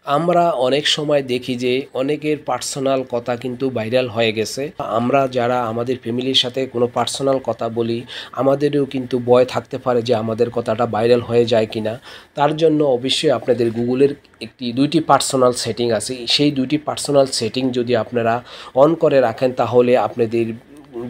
আমরা অনেক সময় দেখি যে অনেকের পার্সোনাল কথা কিন্তু ভাইরাল হয়ে গেছে। আমরা যারা আমাদের ফ্যামিলির সাথে কোনো পার্সোনাল কথা বলি, আমাদেরও কিন্তু ভয় থাকতে পারে যে আমাদের কথাটা ভাইরাল হয়ে যায় কিনা। তার জন্য অবশ্যই আপনাদের গুগলের দুইটি পার্সোনাল সেটিং আছে। সেই দুইটি পার্সোনাল সেটিং যদি আপনারা অন করে রাখেন তাহলে আপনাদের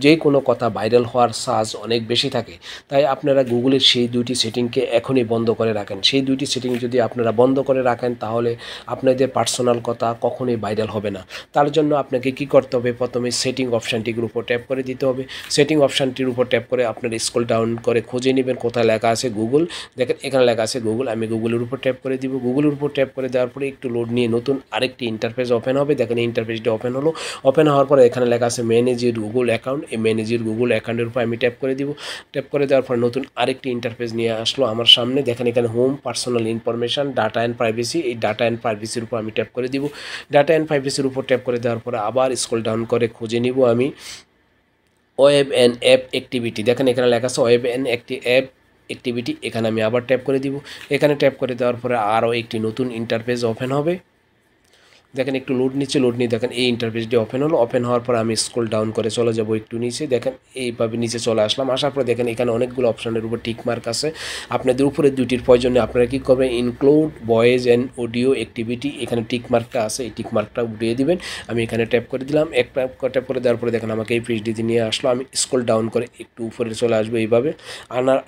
যে কোনো কথা ভাইরাল হওয়ার চান্স অনেক বেশি থাকে। তাই আপনারা গুগলের সেই দুইটি সেটিংকে এখনই বন্ধ করে রাখেন। সেই দুইটি সেটিং যদি আপনারা বন্ধ করে রাখেন তাহলে আপনাদের পার্সোনাল কথা কখনোই ভাইরাল হবে না। তার জন্য আপনাকে কি করতে হবে, প্রথমে সেটিং অপশানটির উপর ট্যাপ করে দিতে হবে। সেটিং অপশানটির উপর ট্যাপ করে আপনার স্ক্রল ডাউন করে খুঁজে নেবেন কোথায় লেখা আছে গুগল। দেখেন এখানে লেখা আছে গুগল, আমি গুগলের উপর ট্যাপ করে দিব। গুগলের উপর ট্যাপ করে দেওয়ার পরে একটু লোড নিয়ে নতুন আরেকটি ইন্টারফেস ওপেন হবে। দেখেন এই ইন্টারফেসটি ওপেন হলো। ওপেন হওয়ার পরে এখানে লেখা আছে ম্যানেজ ইউর গুগল অ্যাকাউন্ট। এই ম্যানেজ ইউর গুগল অ্যাকাউন্টের উপর আমি ট্যাপ করে দিব। ট্যাপ করে দেওয়ার পর নতুন আরেকটি ইন্টারফেস নিয়ে আসলো আমার সামনে। দেখেন এখানে home, personal information, data and privacy. এই ডাটা অ্যান্ড প্রাইভেসির উপর আমি ট্যাপ করে দিব। ডাটা অ্যান্ড প্রাইভেসির উপর ট্যাপ করে দেওয়ার পরে আবার স্ক্রল ডাউন করে খুঁজে নিব আমি ওয়েব অ্যান্ড অ্যাপ অ্যাক্টিভিটি। দেখেন এখানে লেখা আছে ওয়েব অ্যান্ড অ্যাপ অ্যাক্টিভিটি। এখানে আমি আবার ট্যাপ করে দিব। এখানে ট্যাপ করে দেওয়ার পরে আরও একটি নতুন ইন্টারফেস ওপেন হবে। দেখেন একটু লোড নিচ্ছে, লোড নিয়ে দেখেন এই ইন্টারফেসটি ওপেন হলো। ওপেন হওয়ার পর আমি স্ক্রল ডাউন করে চলে যাব একটু নিচে। দেখেন এইভাবে নিচে চলে আসলাম। আসার পর দেখেন এখানে অনেকগুলো অপশানের উপর টিক মার্ক আছে। আপনাদের উপরে দুইটির প্রয়োজনে আপনারা কী করবেন, include voice and audio activity, এখানে টিক মার্কটা আছে, এই টিক মার্কটা উঠিয়ে দিবেন। আমি এখানে ট্যাপ করে দিলাম। ট্যাপ করে দেওয়ার পরে দেখেন আমাকে এই পেজটিতে নিয়ে আসলো। আমি স্ক্রল ডাউন করে একটু উপরে চলে আসবো এইভাবে।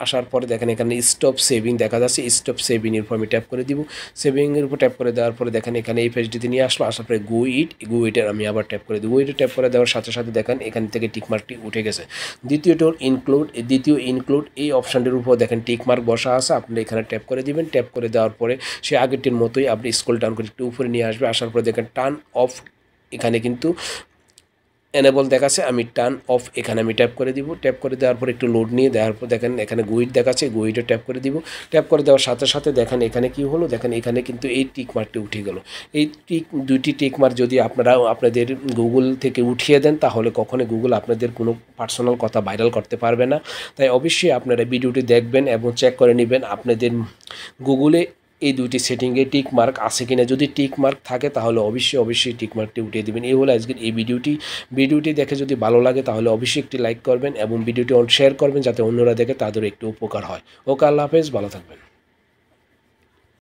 আসার পরে দেখেন এখানে স্টপ সেভিং দেখা যাচ্ছে। স্টপ সেভিংয়ের উপর আমি ট্যাপ করে দিব। সেভিংয়ের উপর ট্যাপ করে দেওয়ার পরে দেখেন এখানে এই পেজটিতে নিয়ে আসলো। আসার পরে গো ইটের আমি আবার ট্যাপ করে দিই। গো ইটে ট্যাপ করে দেওয়ার সাথে সাথে দেখেন এখান থেকে টিকমার্কটি উঠে গেছে। দ্বিতীয় ইনক্লুড এই অপশানটির উপর দেখেন টিকমার্ক বসা আছে। আপনি এখানে ট্যাপ করে দিবেন। ট্যাপ করে দেওয়ার পরে সে আগেরটির মতোই আপনি স্ক্রল ডাউন করে একটু উপরে নিয়ে আসবে। আসার পরে দেখেন টার্ন অফ, এখানে কিন্তু এনেবল দেখাচ্ছে, আমি টার্ন অফ এখানে আমি ট্যাপ করে দিব। ট্যাপ করে দেওয়ার পর একটু লোড নিয়ে দেওয়ার পর দেখেন এখানে গুইড দেখাচ্ছে, গুইডে ট্যাপ করে দিব। ট্যাপ করে দেওয়ার সাথে সাথে দেখেন এখানে কি হলো, দেখেন এখানে কিন্তু এই টিক মার্কটি উঠে গেল। এই দুইটি টিক মার্ক যদি আপনারা আপনাদের গুগল থেকে উঠিয়ে দেন তাহলে কখনোই গুগল আপনাদের কোনো পার্সোনাল কথা ভাইরাল করতে পারবে না। তাই অবশ্যই আপনারা ভিডিওটি দেখবেন এবং চেক করে নেবেন আপনাদের গুগলে এই দুইটি সেটিংয়ে টিক মার্ক আছে কিনা। যদি টিক মার্ক থাকে তাহলে অবশ্যই টিক মার্কটি উঠিয়ে দেবেন। এই হলো আজকের এই ভিডিওটি দেখে যদি ভালো লাগে তাহলে অবশ্যই একটি লাইক করবেন এবং ভিডিওটি শেয়ার করবেন যাতে অন্যরা দেখে তাদের একটু উপকার হয়। ওকে, আল্লাহ হাফেজ, ভালো থাকবেন।